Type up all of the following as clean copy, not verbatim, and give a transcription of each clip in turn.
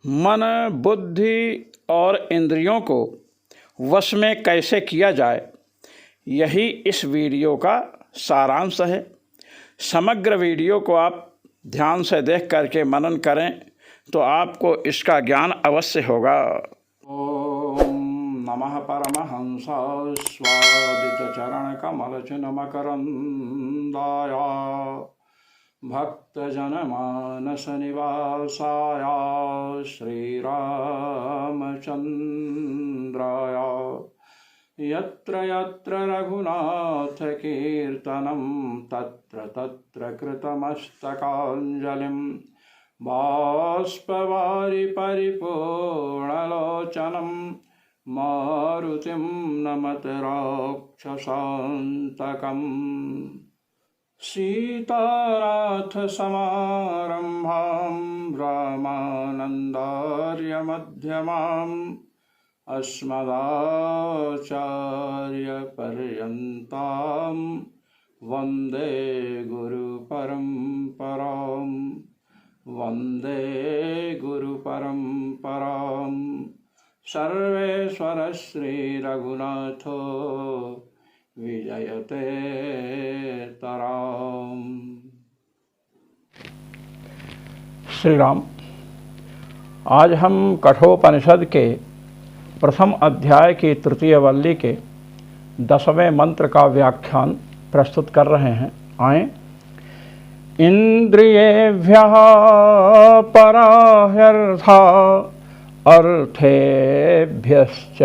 मन, बुद्धि और इंद्रियों को वश में कैसे किया जाए, यही इस वीडियो का सारांश है। समग्र वीडियो को आप ध्यान से देख करके मनन करें तो आपको इसका ज्ञान अवश्य होगा। ओम नमः परमहंसाय स्वादितचरणकमलचिन्मकरन्दाय भक्तजनमानसनिवासाय श्रीरामचन्द्राय यत्र यत्र रघुनाथकीर्तनं तत्र तत्र कृतमस्तकाञ्जलिं बाष्पवारि परिपूर्णलोचनं मारुतिं नमत राक्षसान्तकम्। सीतानाथसमारम्भां रामानन्दार्यमध्यमाम् अस्मदाचार्यपर्यन्तां वन्दे गुरुपरम्परां सर्वेश्वर श्रीरघुनाथो विजयते तराम। श्री राम। आज हम कठोपनिषद के प्रथम अध्याय की तृतीय वल्ली के 10वें मंत्र का व्याख्यान प्रस्तुत कर रहे हैं। आए। इंद्रियेभ्यः पराह्यर्था अर्थेभ्यश्च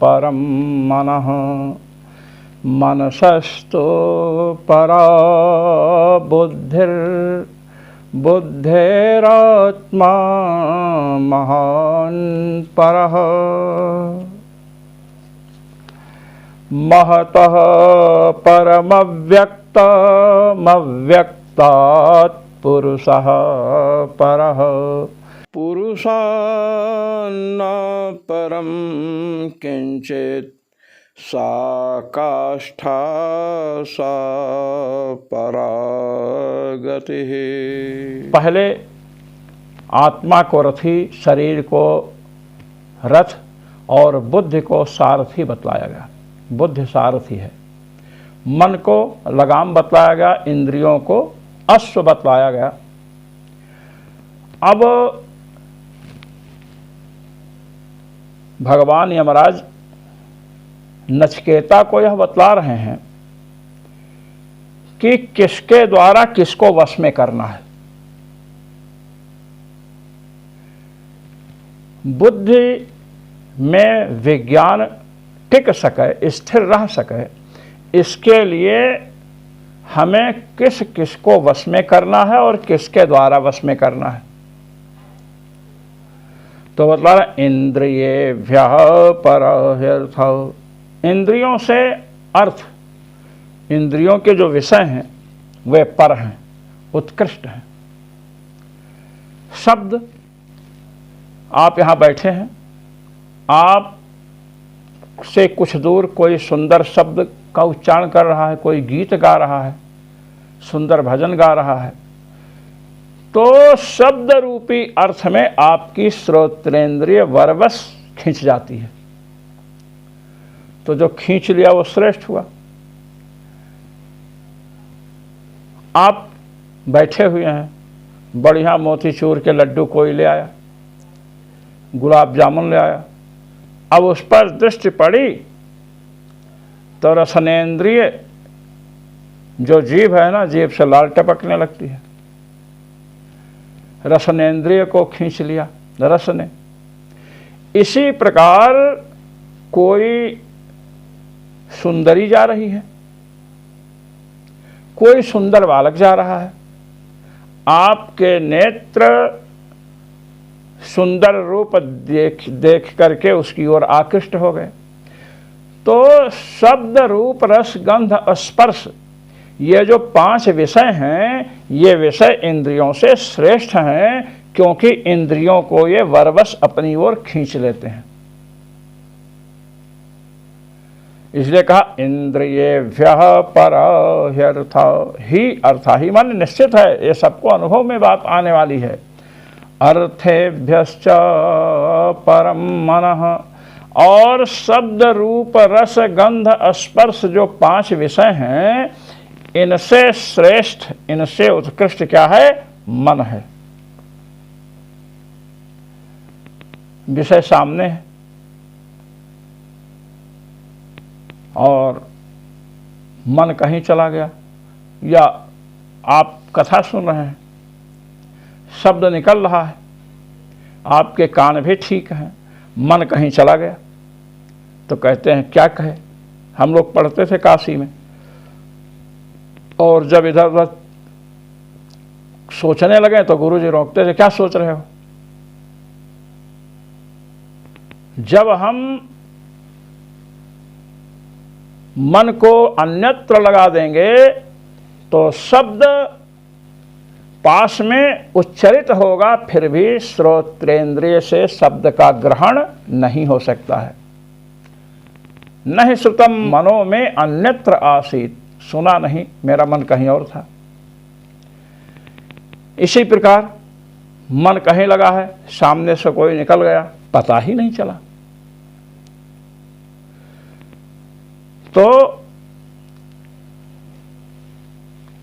परं मनः मनसस्तु परा बुद्धेरात्मा महान् परः महतः परमव्यक्तात् पुरुषः परः पुरुषान्न परं किंचित् सा काष्ठा सा परागतिः। पहले आत्मा को रथी, शरीर को रथ और बुद्धि को सारथी बतलाया गया। बुद्धि सारथी है। मन को लगाम बतलाया गया, इंद्रियों को अश्व बतलाया गया। अब भगवान यमराज नचिकेता को यह बतला रहे हैं कि किसके द्वारा किसको वश में करना है। बुद्धि में विज्ञान टिक सके, स्थिर रह सके, इसके लिए हमें किस किस को वश में करना है और किसके द्वारा वश में करना है। तो बतला रहे इंद्रियेभ्यः पराह्यर्थः। इंद्रियों से अर्थ, इंद्रियों के जो विषय हैं वे पर हैं, उत्कृष्ट हैं। शब्द, आप यहाँ बैठे हैं, आप से कुछ दूर कोई सुंदर शब्द का उच्चारण कर रहा है, कोई गीत गा रहा है, सुंदर भजन गा रहा है, तो शब्द रूपी अर्थ में आपकी श्रोत्रेंद्रिय वरवश खींच जाती है। तो जो खींच लिया वो श्रेष्ठ हुआ। आप बैठे हुए हैं, बढ़िया मोतीचूर के लड्डू कोई ले आया, गुलाब जामुन ले आया, अब उस पर दृष्टि पड़ी तो रसनेन्द्रिय जो जीभ है ना, जीभ से लाल टपकने लगती है। रसनेन्द्रिय को खींच लिया रस ने। इसी प्रकार कोई सुंदरी जा रही है, कोई सुंदर बालक जा रहा है, आपके नेत्र सुंदर रूप देख करके उसकी ओर आकृष्ट हो गए। तो शब्द रूप रस गंध स्पर्श, ये जो 5 विषय हैं, ये विषय इंद्रियों से श्रेष्ठ हैं, क्योंकि इंद्रियों को ये वरवश अपनी ओर खींच लेते हैं। इसलिए कहा इंद्रियेभ्यः परह्यर्थ ही अर्थ ही मन निश्चित है, ये सबको अनुभव में बात आने वाली है। अर्थेभ्यश्च परम मनः, और शब्द रूप रस गंध स्पर्श जो 5 विषय हैं, इनसे श्रेष्ठ, इनसे उत्कृष्ट क्या है? मन है। विषय सामने है और मन कहीं चला गया, या आप कथा सुन रहे हैं, शब्द निकल रहा है, आपके कान भी ठीक हैं, मन कहीं चला गया, तो कहते हैं क्या कहे। हम लोग पढ़ते थे काशी में, और जब इधर उधर सोचने लगे तो गुरुजी रोकते थे, क्या सोच रहे हो? जब हम मन को अन्यत्र लगा देंगे तो शब्द पास में उच्चरित होगा, फिर भी श्रोत्रेंद्रिय से शब्द का ग्रहण नहीं हो सकता है। नहीं श्रुतम मनो में अन्यत्र आसीत, सुना नहीं, मेरा मन कहीं और था। इसी प्रकार मन कहीं लगा है, सामने से कोई निकल गया, पता ही नहीं चला। तो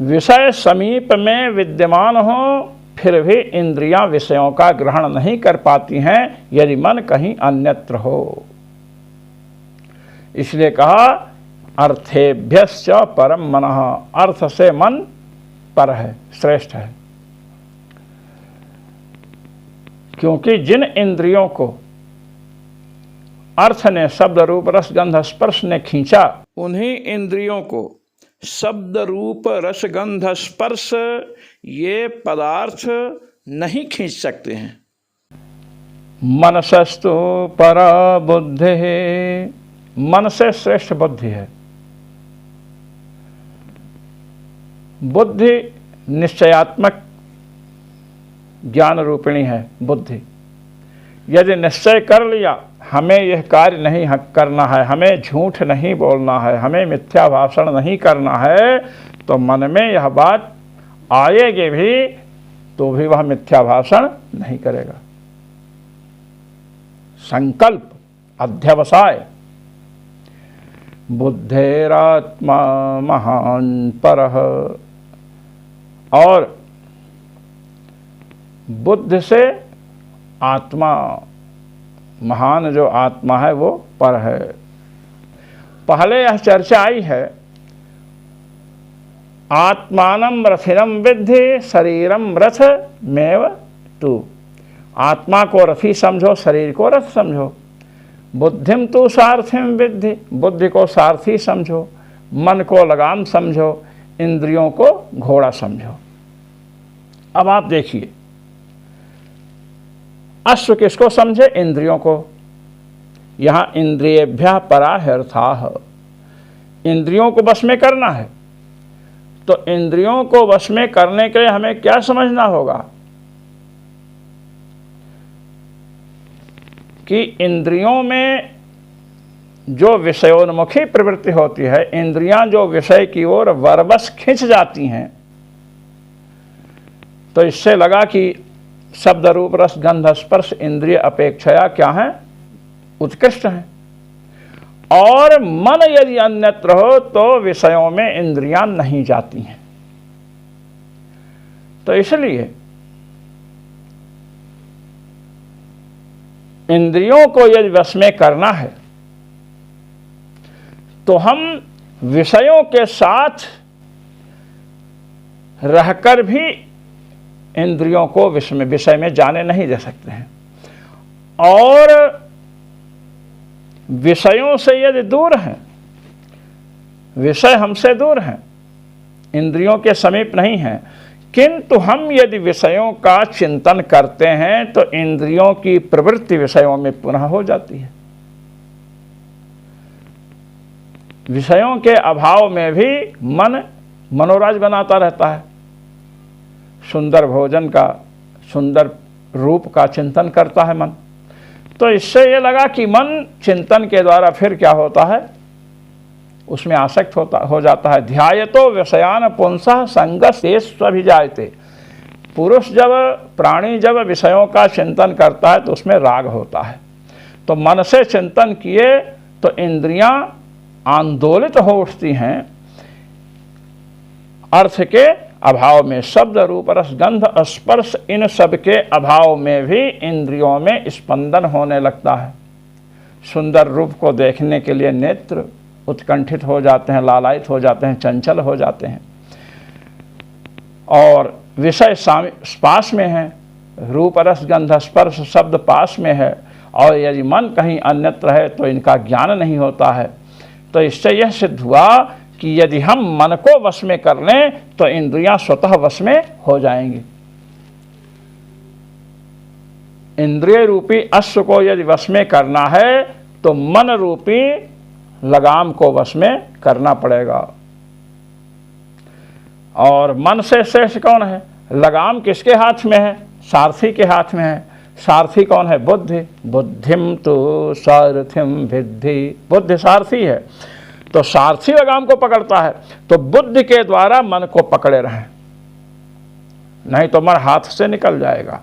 विषय समीप में विद्यमान हो, फिर भी इंद्रियां विषयों का ग्रहण नहीं कर पाती हैं यदि मन कहीं अन्यत्र हो। इसलिए कहा अर्थेभ्यश्च परम मनः, अर्थ से मन पर है, श्रेष्ठ है। क्योंकि जिन इंद्रियों को अर्थ ने, शब्द रूप रस गंध स्पर्श ने खींचा, उन्हीं इंद्रियों को शब्द रूप रस गंध स्पर्श ये पदार्थ नहीं खींच सकते हैं। मनसस्तु पर बुद्धि, मन से श्रेष्ठ बुद्धि है। बुद्धि निश्चयात्मक ज्ञान रूपिणी है। बुद्धि यदि निश्चय कर लिया हमें यह कार्य नहीं करना है, हमें झूठ नहीं बोलना है, हमें मिथ्या भाषण नहीं करना है, तो मन में यह बात आएगी भी तो भी वह मिथ्या भाषण नहीं करेगा। संकल्प अध्यवसाय। बुद्धेरात्मा महान परः, और बुद्ध से आत्मा, महान जो आत्मा है वो पर है। पहले यह चर्चा आई है, आत्मानं रथिनं विद्धि शरीरम रथ मेव तू। आत्मा को रथी समझो, शरीर को रथ समझो। बुद्धिम तू सारथिम विद्धि, बुद्धि को सारथी समझो, मन को लगाम समझो, इंद्रियों को घोड़ा समझो। अब आप देखिए, अश्व किसको समझे? इंद्रियों को। यहां इंद्रियेभ्यः परा अर्थाः, इंद्रियों को वश में करना है। तो इंद्रियों को वश में करने के लिए हमें क्या समझना होगा कि इंद्रियों में जो विषयोन्मुखी प्रवृत्ति होती है, इंद्रियां जो विषय की ओर वरबस खिंच जाती हैं, तो इससे लगा कि शब्द रूप रस गंध स्पर्श इंद्रिय अपेक्षया क्या है? उत्कृष्ट है। और मन यदि अन्यत्र हो तो विषयों में इंद्रियां नहीं जाती हैं। तो इसलिए इंद्रियों को यदि वश में करना है तो हम विषयों के साथ रहकर भी इंद्रियों को विषय में जाने नहीं दे सकते हैं। और विषयों से यदि दूर हैं, विषय हमसे दूर हैं, इंद्रियों के समीप नहीं हैं, किंतु हम यदि विषयों का चिंतन करते हैं तो इंद्रियों की प्रवृत्ति विषयों में पुनः हो जाती है। विषयों के अभाव में भी मन मनोराज बनाता रहता है। सुंदर भोजन का, सुंदर रूप का चिंतन करता है मन। तो इससे ये लगा कि मन चिंतन के द्वारा फिर क्या होता है, उसमें आसक्त हो जाता है। ध्यायतो विषयान पुंसः संगस्तेष्वभिजायते, पुरुष जब, प्राणी जब विषयों का चिंतन करता है तो उसमें राग होता है। तो मन से चिंतन किए तो इंद्रियां आंदोलित हो उठती हैं अर्थ के अभाव में। शब्द रूप रस गंध स्पर्श इन सब के अभाव में भी इंद्रियों में स्पंदन होने लगता है। सुंदर रूप को देखने के लिए नेत्र उत्कंठित हो जाते हैं, लालायित हो जाते हैं, चंचल हो जाते हैं। और विषय पास में है, रूप रस गंध स्पर्श शब्द पास में है, और यदि मन कहीं अन्यत्र है तो इनका ज्ञान नहीं होता है। तो इससे यह सिद्ध हुआ कि यदि हम मन को वश में कर लें तो इंद्रियां स्वतः वश में हो जाएंगी। इंद्रिय रूपी अश्व को यदि वश में करना है तो मन रूपी लगाम को वश में करना पड़ेगा। और मन से श्रेष्ठ कौन है? लगाम किसके हाथ में है? सारथी के हाथ में है। सारथी कौन है? बुद्धि। बुद्धिम तो सारथिम विद्धि, बुद्धि सारथी है। तो सारथी लगाम को पकड़ता है, तो बुद्धि के द्वारा मन को पकड़े रहें, नहीं तो मन हाथ से निकल जाएगा।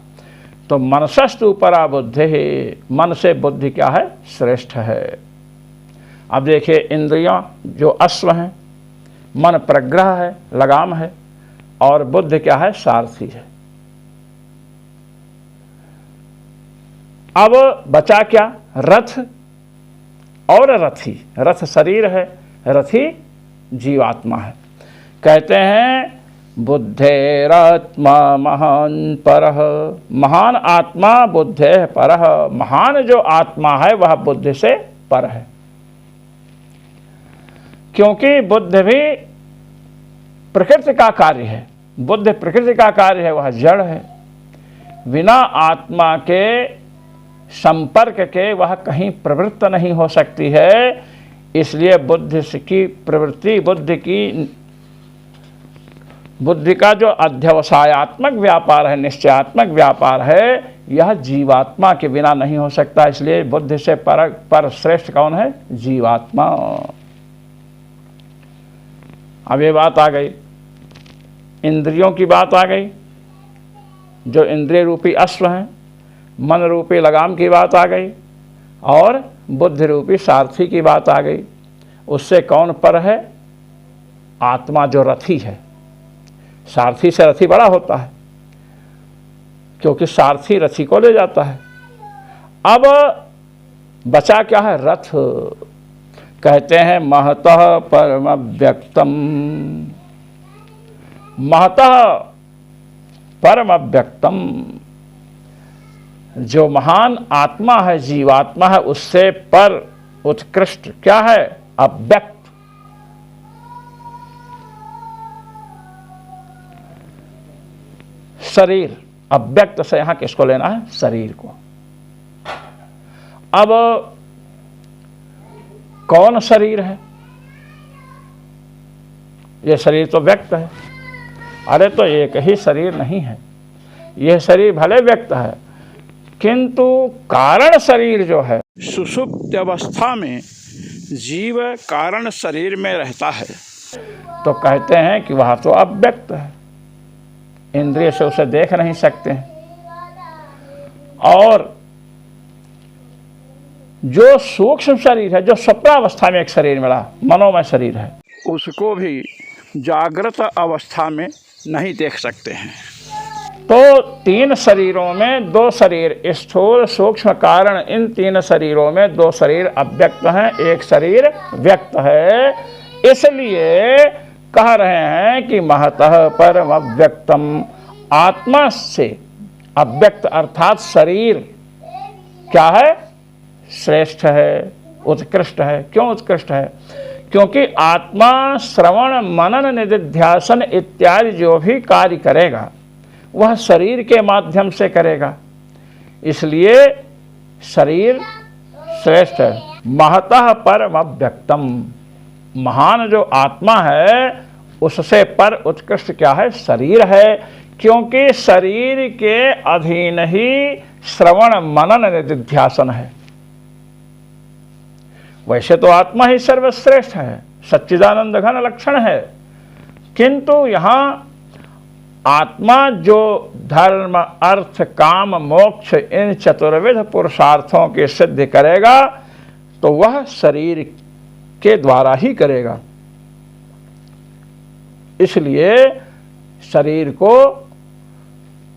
तो मनसस्तु परा बुद्धि, मन से बुद्धि क्या है? श्रेष्ठ है। अब देखिए, इंद्रियां जो अश्व हैं, मन प्रग्रह है, लगाम है, और बुद्धि क्या है? सारथी है। अब बचा क्या? रथ और रथी। रथ शरीर है, रथी जीवात्मा है। कहते हैं बुद्धेरात्मा महान परः, महान आत्मा बुद्धे परः, महान जो आत्मा है वह बुद्धि से पर है। क्योंकि बुद्धि भी प्रकृति का कार्य है, बुद्धि प्रकृति का कार्य है, वह जड़ है। बिना आत्मा के संपर्क के वह कहीं प्रवृत्त नहीं हो सकती है। इसलिए बुद्धि की प्रवृत्ति, बुद्धि का जो अध्यवसायात्मक व्यापार है, निश्चयात्मक व्यापार है, यह जीवात्मा के बिना नहीं हो सकता। इसलिए बुद्धि से पर श्रेष्ठ कौन है? जीवात्मा। अब ये बात आ गई, इंद्रियों की बात आ गई, जो इंद्रिय रूपी अश्व हैं, मन रूपी लगाम की बात आ गई, और बुद्धि रूपी सारथी की बात आ गई। उससे कौन पर है? आत्मा जो रथी है। सारथी से रथी बड़ा होता है, क्योंकि सारथी रथी को ले जाता है। अब बचा क्या है? रथ। कहते हैं महतः परम व्यक्तम, महतः परम व्यक्तम, जो महान आत्मा है, जीवात्मा है, उससे पर उत्कृष्ट क्या है? अव्यक्त। शरीर, अव्यक्त से यहां किसको लेना है? शरीर को। अब कौन शरीर है? ये शरीर तो व्यक्त है। अरे तो एक ही शरीर नहीं है, यह शरीर भले व्यक्त है, किंतु कारण शरीर जो है, सुषुप्त अवस्था में जीव कारण शरीर में रहता है, तो कहते हैं कि वह तो अव्यक्त है, इंद्रिय से उसे देख नहीं सकते हैं। और जो सूक्ष्म शरीर है, जो स्वप्नावस्था में एक शरीर मिला, मनोमय शरीर है, उसको भी जागृत अवस्था में नहीं देख सकते हैं। तो तीन शरीरों में दो शरीर, स्थूल सूक्ष्म कारण, इन तीन शरीरों में दो शरीर अव्यक्त हैं, एक शरीर व्यक्त है। इसलिए कह रहे हैं कि महतः परम अव्यक्तम, आत्मा से अव्यक्त अर्थात शरीर क्या है? श्रेष्ठ है, उत्कृष्ट है। क्यों उत्कृष्ट है? क्योंकि आत्मा श्रवण मनन निधिध्यासन इत्यादि जो भी कार्य करेगा वह शरीर के माध्यम से करेगा, इसलिए शरीर श्रेष्ठ है। महतः परम अव्यक्तम, महान जो आत्मा है उससे पर उत्कृष्ट क्या है? शरीर है। क्योंकि शरीर के अधीन ही श्रवण मनन निधिध्यासन है। वैसे तो आत्मा ही सर्वश्रेष्ठ है, सच्चिदानंद घन लक्षण है, किंतु यहाँ आत्मा जो धर्म अर्थ काम मोक्ष इन चतुर्विध पुरुषार्थों के सिद्ध करेगा तो वह शरीर के द्वारा ही करेगा। इसलिए शरीर को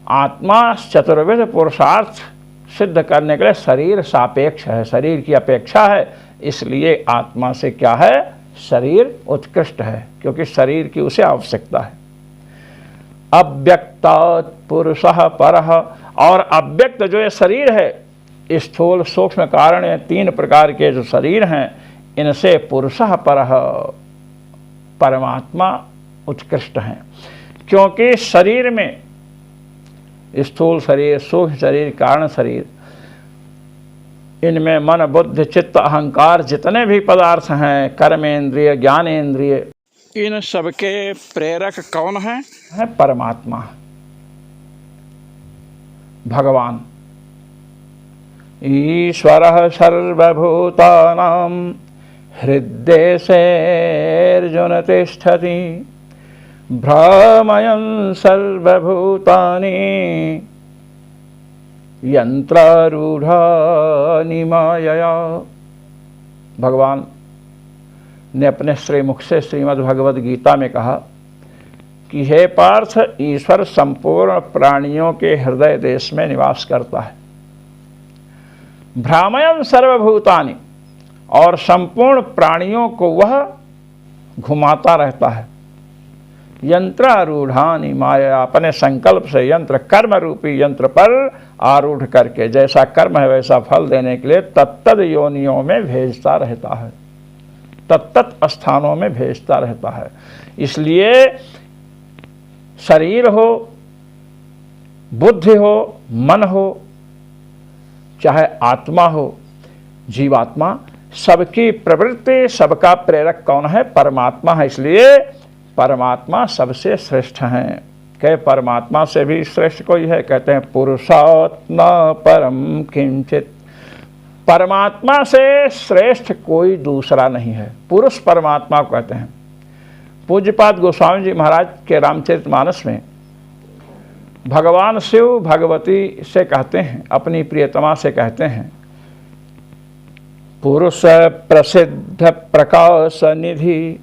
आत्मा चतुर्विध पुरुषार्थ सिद्ध करने के लिए शरीर सापेक्ष है, शरीर की अपेक्षा है। इसलिए आत्मा से क्या है, शरीर उत्कृष्ट है, क्योंकि शरीर की उसे आवश्यकता है। अव्यक्तात् पुरुषः परः, और अव्यक्त जो ये शरीर है, स्थूल सूक्ष्म कारण, ये तीन प्रकार के जो शरीर हैं, इनसे पुरुषः परः, परमात्मा उत्कृष्ट हैं। क्योंकि शरीर में स्थूल शरीर, सूक्ष्म शरीर, कारण शरीर, इनमें मन बुद्धि चित्त अहंकार जितने भी पदार्थ हैं, कर्मेंद्रिय ज्ञानेंद्रिय, इन सबके प्रेरक कौन है परमात्मा, भगवान। ईश्वरः सर्वभूतानां हृद्देशेऽर्जुन तिष्ठति, भ्रामयन् सर्वभूतानि यंत्रारूढ़ानि मायया। भगवान ने अपने श्रीमुख से श्रीमद् भगवद गीता में कहा कि हे पार्थ, ईश्वर संपूर्ण प्राणियों के हृदय देश में निवास करता है। भ्रामयन् सर्वभूतानि, और संपूर्ण प्राणियों को वह घुमाता रहता है। यंत्रारूढ़ानि माया, अपने संकल्प से यंत्र, कर्म रूपी यंत्र पर आरूढ़ करके, जैसा कर्म है वैसा फल देने के लिए तत्तद योनियों में भेजता रहता है, तत्त स्थानों में भेजता रहता है। इसलिए शरीर हो, बुद्धि हो, मन हो, चाहे आत्मा हो, जीवात्मा, सबकी प्रवृत्ति, सबका प्रेरक कौन है, परमात्मा है। इसलिए परमात्मा सबसे श्रेष्ठ हैं। कहे परमात्मा से भी श्रेष्ठ कोई है, कहते हैं पुरुषात् न परम किंचित, परमात्मा से श्रेष्ठ कोई दूसरा नहीं है। पुरुष परमात्मा को कहते हैं। पूज्यपाद गोस्वामी जी महाराज के रामचरितमानस में भगवान शिव भगवती से कहते हैं, अपनी प्रियतमा से कहते हैं, पुरुष प्रसिद्ध प्रकाश निधि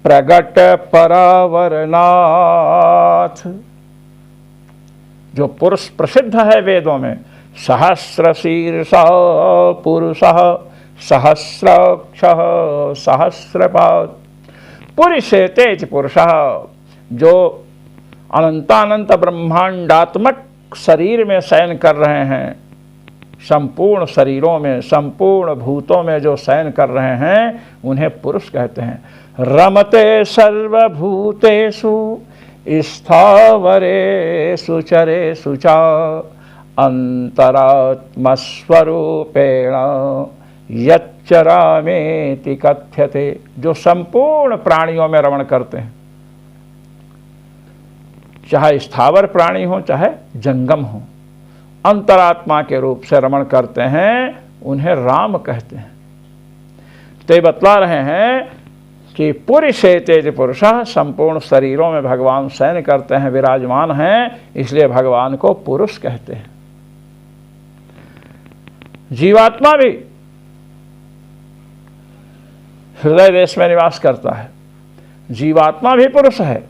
प्रगट परावरनाथ। जो पुरुष प्रसिद्ध है वेदों में, सहस्र शीर्षः पुरुषः सहस्राक्षः सहस्रपाद, पुरुषे तेज पुरुषः, जो अनंतानंत ब्रह्मांडात्मक शरीर में शयन कर रहे हैं, संपूर्ण शरीरों में, संपूर्ण भूतों में जो शयन कर रहे हैं, उन्हें पुरुष कहते हैं। रमते सर्वभूतेषु स्थावरेषु चरेषु च अंतरात्मस्वरूपेण यच्चरामेति कथ्यते, जो संपूर्ण प्राणियों में रमण करते हैं, चाहे स्थावर प्राणी हो चाहे जंगम हो, अंतरात्मा के रूप से रमण करते हैं, उन्हें राम कहते हैं। तो ये बतला रहे हैं कि पुरुषे तेज पुरुषः, संपूर्ण शरीरों में भगवान शयन करते हैं, विराजमान हैं, इसलिए भगवान को पुरुष कहते हैं। जीवात्मा भी हृदय देश में निवास करता है, जीवात्मा भी पुरुष है,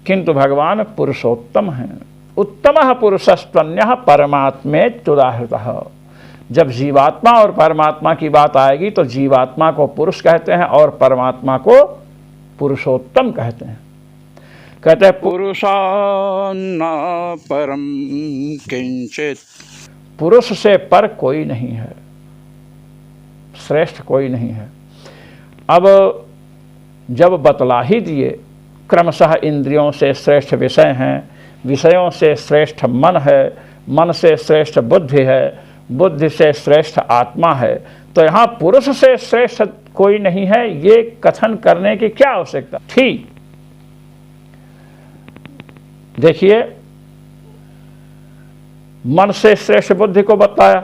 किंतु भगवान पुरुषोत्तम हैं। उत्तमः पुरुषस्त्वन्यः परमात्मेत्युदाहृतः। जब जीवात्मा और परमात्मा की बात आएगी तो जीवात्मा को पुरुष कहते हैं और परमात्मा को पुरुषोत्तम कहते हैं। कहते हैं पुरुषान्न परम किंचित, पुरुष से पर कोई नहीं है, श्रेष्ठ कोई नहीं है। अब जब बतला ही दिए, क्रमशः इंद्रियों से श्रेष्ठ विषय हैं, विषयों से श्रेष्ठ मन है, मन से श्रेष्ठ बुद्धि है, बुद्धि से श्रेष्ठ आत्मा है, तो यहाँ पुरुष से श्रेष्ठ कोई नहीं है, ये कथन करने की क्या आवश्यकता थी। देखिए, मन से श्रेष्ठ बुद्धि को बतलाया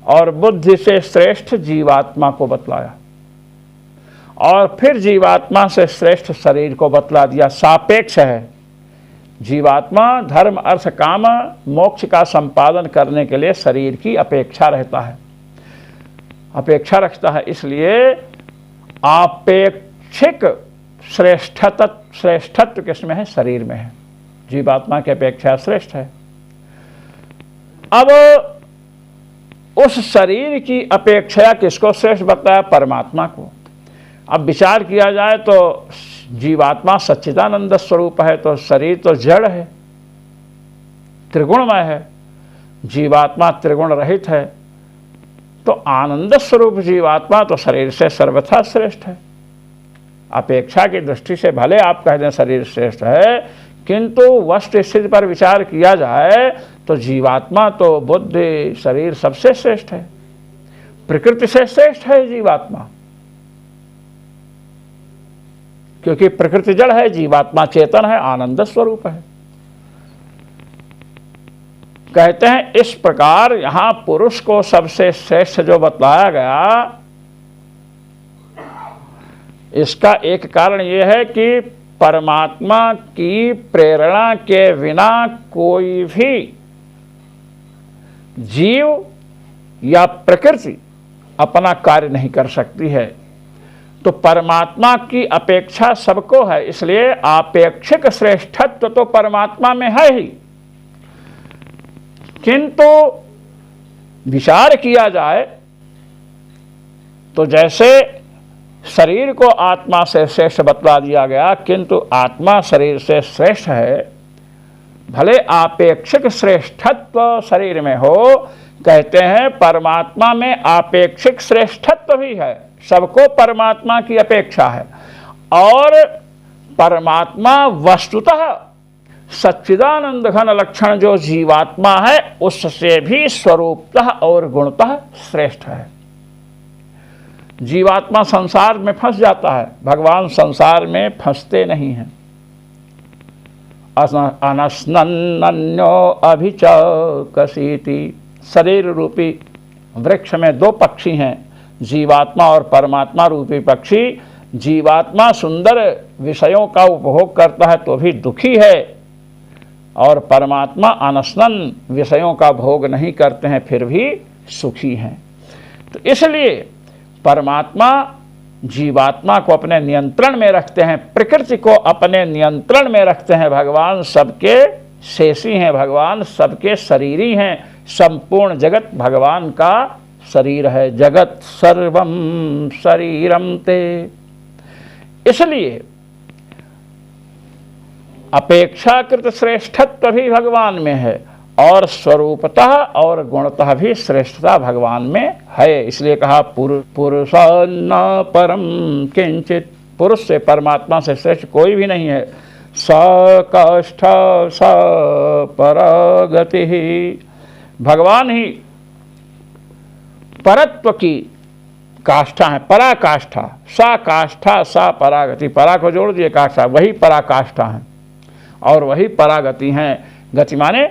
और बुद्धि से श्रेष्ठ जीवात्मा को बतलाया, और फिर जीवात्मा से श्रेष्ठ शरीर को बतला दिया। सापेक्ष है, जीवात्मा धर्म अर्थ काम मोक्ष का संपादन करने के लिए शरीर की अपेक्षा रहता है, अपेक्षा रखता है। इसलिए आपेक्षिक श्रेष्ठत्व किसमें है? शरीर में है। जीवात्मा की अपेक्षा श्रेष्ठ है। अब उस शरीर की अपेक्षा किसको श्रेष्ठ बताया? परमात्मा को। अब विचार किया जाए तो जीवात्मा सच्चिदानंद स्वरूप है, तो शरीर तो जड़ है, त्रिगुणमय है। जीवात्मा त्रिगुण रहित है, तो आनंद स्वरूप जीवात्मा तो शरीर से सर्वथा श्रेष्ठ है। अपेक्षा की दृष्टि से भले आप कह दें शरीर श्रेष्ठ है, किंतु वस्तु स्थिति पर विचार किया जाए तो जीवात्मा तो बुद्धि शरीर सबसे श्रेष्ठ है, प्रकृति से श्रेष्ठ है जीवात्मा, क्योंकि प्रकृति जड़ है, जीवात्मा चेतन है, आनंद स्वरूप है। कहते हैं इस प्रकार यहां पुरुष को सबसे श्रेष्ठ जो बतलाया गया, इसका एक कारण यह है कि परमात्मा की प्रेरणा के बिना कोई भी जीव या प्रकृति अपना कार्य नहीं कर सकती है। तो परमात्मा की अपेक्षा सबको है, इसलिए आपेक्षिक श्रेष्ठत्व तो परमात्मा में है ही। किंतु विचार किया जाए तो जैसे शरीर को आत्मा से श्रेष्ठ बतला दिया गया, किंतु आत्मा शरीर से श्रेष्ठ है। भले आपेक्षिक श्रेष्ठत्व शरीर में हो, कहते हैं परमात्मा में आपेक्षिक श्रेष्ठत्व भी है, सबको परमात्मा की अपेक्षा है। और परमात्मा वस्तुतः सच्चिदानंद घन लक्षण जो जीवात्मा है उससे भी स्वरूपतः और गुणतः श्रेष्ठ है। जीवात्मा संसार में फंस जाता है, भगवान संसार में फंसते नहीं हैं। अनस्नन्यो अभिचकसीति, शरीर रूपी वृक्ष में दो पक्षी हैं, जीवात्मा और परमात्मा रूपी पक्षी। जीवात्मा सुंदर विषयों का उपभोग करता है तो भी दुखी है, और परमात्मा अनस्नन विषयों का भोग नहीं करते हैं फिर भी सुखी हैं। तो इसलिए परमात्मा जीवात्मा को अपने नियंत्रण में रखते हैं, प्रकृति को अपने नियंत्रण में रखते हैं। भगवान सबके शेषी हैं, भगवान सबके शरीरी हैं, संपूर्ण जगत भगवान का शरीर है। जगत सर्वम शरीरम ते, इसलिए अपेक्षाकृत श्रेष्ठत्व भी भगवान में है और स्वरूपतः और गुणतः भी श्रेष्ठता भगवान में है। इसलिए कहा पुरुषान्न परम किंचित, पुरुष से परमात्मा से श्रेष्ठ कोई भी नहीं है। स काष्ठा स परागति, भगवान ही परत्व की काष्ठा है, पराकाष्ठा। सा काष्ठा सा परागति, परा को जोड़ दिए काष्ठा, वही पराकाष्ठा है और वही परागति हैं। गति माने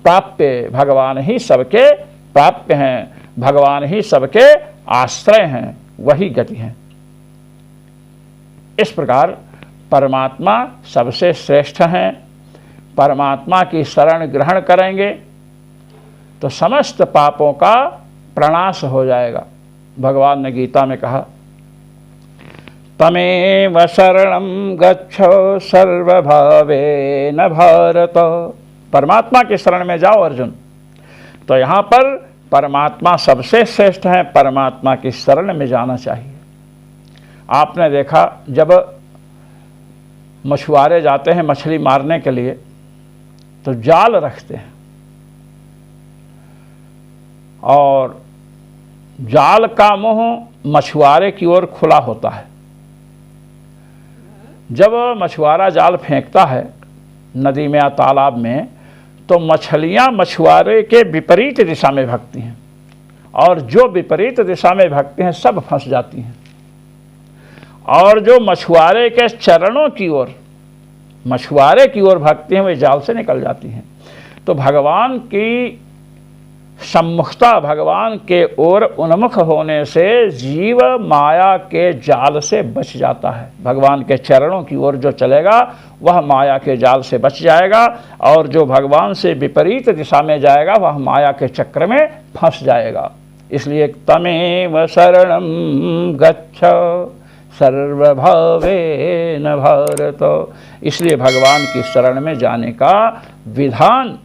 प्राप्य, भगवान ही सबके प्राप्य हैं, भगवान ही सबके आश्रय हैं, वही गति है। इस प्रकार परमात्मा सबसे श्रेष्ठ हैं। परमात्मा की शरण ग्रहण करेंगे तो समस्त पापों का प्रणाश हो जाएगा। भगवान ने गीता में कहा, तमेव शरणं गच्छो सर्वभावेन भारत, परमात्मा की शरण में जाओ अर्जुन। तो यहाँ पर परमात्मा सबसे श्रेष्ठ है, परमात्मा की शरण में जाना चाहिए। आपने देखा जब मछुआरे जाते हैं मछली मारने के लिए तो जाल रखते हैं और जाल का मुंह मछुआरे की ओर खुला होता है। जब मछुआरा जाल फेंकता है नदी में या तालाब में तो मछलियां मछुआरे के विपरीत दिशा में भागती हैं और जो विपरीत दिशा में भागती हैं सब फंस जाती हैं, और जो मछुआरे के चरणों की ओर मछुआरे की ओर भागती हैं वे जाल से निकल जाती हैं। तो भगवान की सम्मुखता भगवान के ओर उन्मुख होने से जीव माया के जाल से बच जाता है। भगवान के चरणों की ओर जो चलेगा वह माया के जाल से बच जाएगा, और जो भगवान से विपरीत दिशा में जाएगा वह माया के चक्र में फंस जाएगा। इसलिए तमेव शरणं गच्छ सर्वभावेन भारत, इसलिए भगवान की शरण में जाने का विधान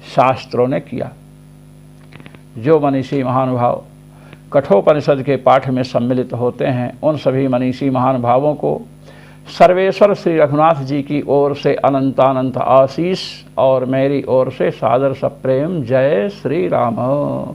शास्त्रों ने किया। जो मनीषी महानुभाव कठोपनिषद के पाठ में सम्मिलित होते हैं, उन सभी मनीषी महानुभावों को सर्वेश्वर श्री रघुनाथ जी की ओर से अनंतानंत आशीष और मेरी ओर से सादर सप्रेम। जय श्री राम।